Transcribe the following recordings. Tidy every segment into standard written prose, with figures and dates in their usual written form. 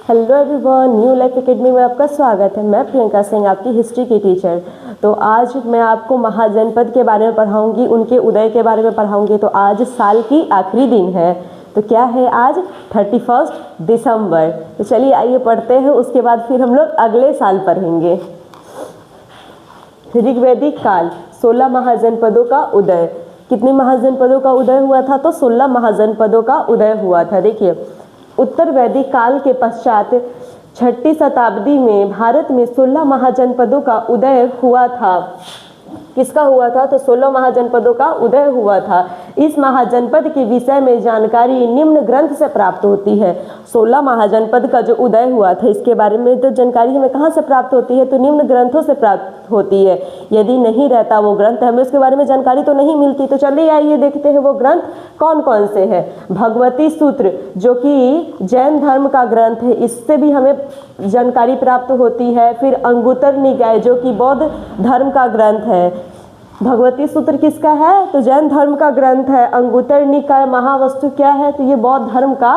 Hello everyone, new life academy में आपका स्वागत है। मैं प्रियंका सिंह, आपकी हिस्ट्री की टीचर। तो आज मैं आपको महाजनपद के बारे में पढ़ाऊंगी, उनके उदय के बारे में पढ़ाऊंगी। तो आज साल की आखिरी दिन है, तो क्या है आज 31 दिसंबर। तो चलिए आइए पढ़ते हैं, उसके बाद फिर हम लोग अगले साल पढ़ेंगे। ऋग्वैदिक काल, 16 महाजनपदों का उदय। कितने महाजनपदों का उदय हुआ था? तो 16 महाजनपदों का उदय हुआ था। देखिए, उत्तर वैदिक काल के पश्चात 6ठी शताब्दी में भारत में 16 महाजनपदों का उदय हुआ था। किसका हुआ था? तो 16 महाजनपदों का उदय हुआ था। इस महाजनपद के विषय में जानकारी निम्न ग्रंथ से प्राप्त होती है। 16 महाजनपद का जो उदय हुआ था, इसके बारे में तो जानकारी हमें कहाँ से प्राप्त होती है? तो निम्न ग्रंथों से प्राप्त होती है। यदि नहीं रहता वो ग्रंथ, हमें उसके बारे में जानकारी तो नहीं मिलती। तो चलिए आइए देखते हैं वो ग्रंथ कौन कौन से हैं। भगवती सूत्र, जो कि जैन धर्म का ग्रंथ है, इससे भी हमें जानकारी प्राप्त होती है। फिर अंगुतर निकाय, जो कि बौद्ध धर्म का ग्रंथ है। भगवती सूत्र किसका है? तो जैन धर्म का ग्रंथ है। अंगुतर निकाय महावस्तु क्या है? तो ये बौद्ध धर्म का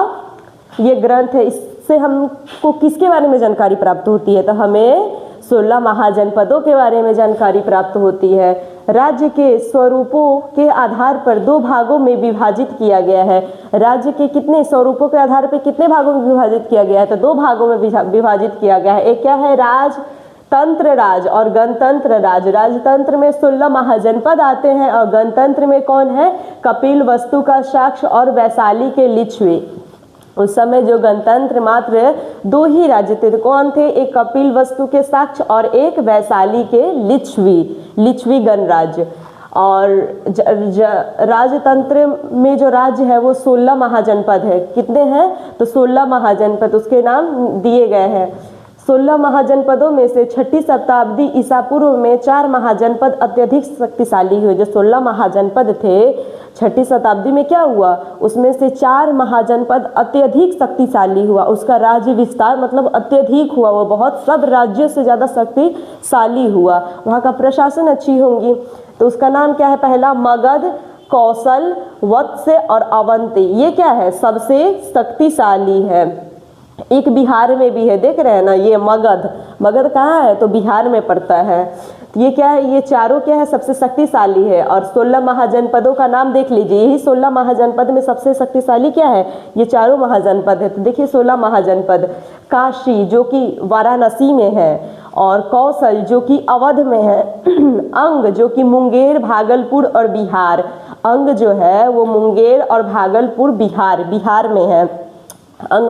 ये ग्रंथ है। इससे हमको किसके बारे में जानकारी प्राप्त होती है? तो हमें 16 महाजनपदों के बारे में जानकारी प्राप्त होती है। राज्य के स्वरूपों के आधार पर 2 भागों में विभाजित किया गया है। राज्य के कितने स्वरूपों के आधार पर कितने भागों में विभाजित किया गया है? तो 2 भागों में विभाजित किया गया है। एक क्या है? राजतंत्र राज और गणतंत्र राज। राजतंत्र में 16 महाजनपद आते हैं और गणतंत्र में कौन है? कपिल वस्तु का साक्ष और वैशाली के लिच्छवी। उस समय जो गणतंत्र मात्र 2 ही राज्य थे। तो कौन थे? एक कपिल वस्तु के साक्ष और एक वैशाली के लिच्छवी गणराज्य। और राजतंत्र में जो राज्य है वो 16 महाजनपद है। कितने हैं? तो 16 महाजनपद, उसके नाम दिए गए हैं। 16 महाजनपदों में से 6ठी शताब्दी ईसा पूर्व में 4 महाजनपद अत्यधिक शक्तिशाली हुए। जो 16 महाजनपद थे, 6ठी शताब्दी में क्या हुआ? उसमें से 4 महाजनपद अत्यधिक शक्तिशाली हुआ। उसका राज्य विस्तार मतलब अत्यधिक हुआ, वो बहुत सब राज्यों से ज़्यादा शक्तिशाली हुआ। वहाँ का प्रशासन अच्छी होंगी। तो उसका नाम क्या है? पहला मगध, कौशल, वत्स और अवंती। ये क्या है? सबसे शक्तिशाली है। एक बिहार में भी है, देख रहे हैं ना, ये मगध कहाँ है? तो बिहार में पड़ता है। तो ये क्या है? ये चारों क्या है? सबसे शक्तिशाली है। और 16 महाजनपदों का नाम देख लीजिए। यही 16 महाजनपद में सबसे शक्तिशाली क्या है? ये चारों महाजनपद है। तो देखिए 16 महाजनपद। काशी, जो कि वाराणसी में है, और कौशल, जो कि अवध में है। अंग, जो कि मुंगेर, भागलपुर और बिहार। अंग जो है वो मुंगेर और भागलपुर बिहार में है। अंग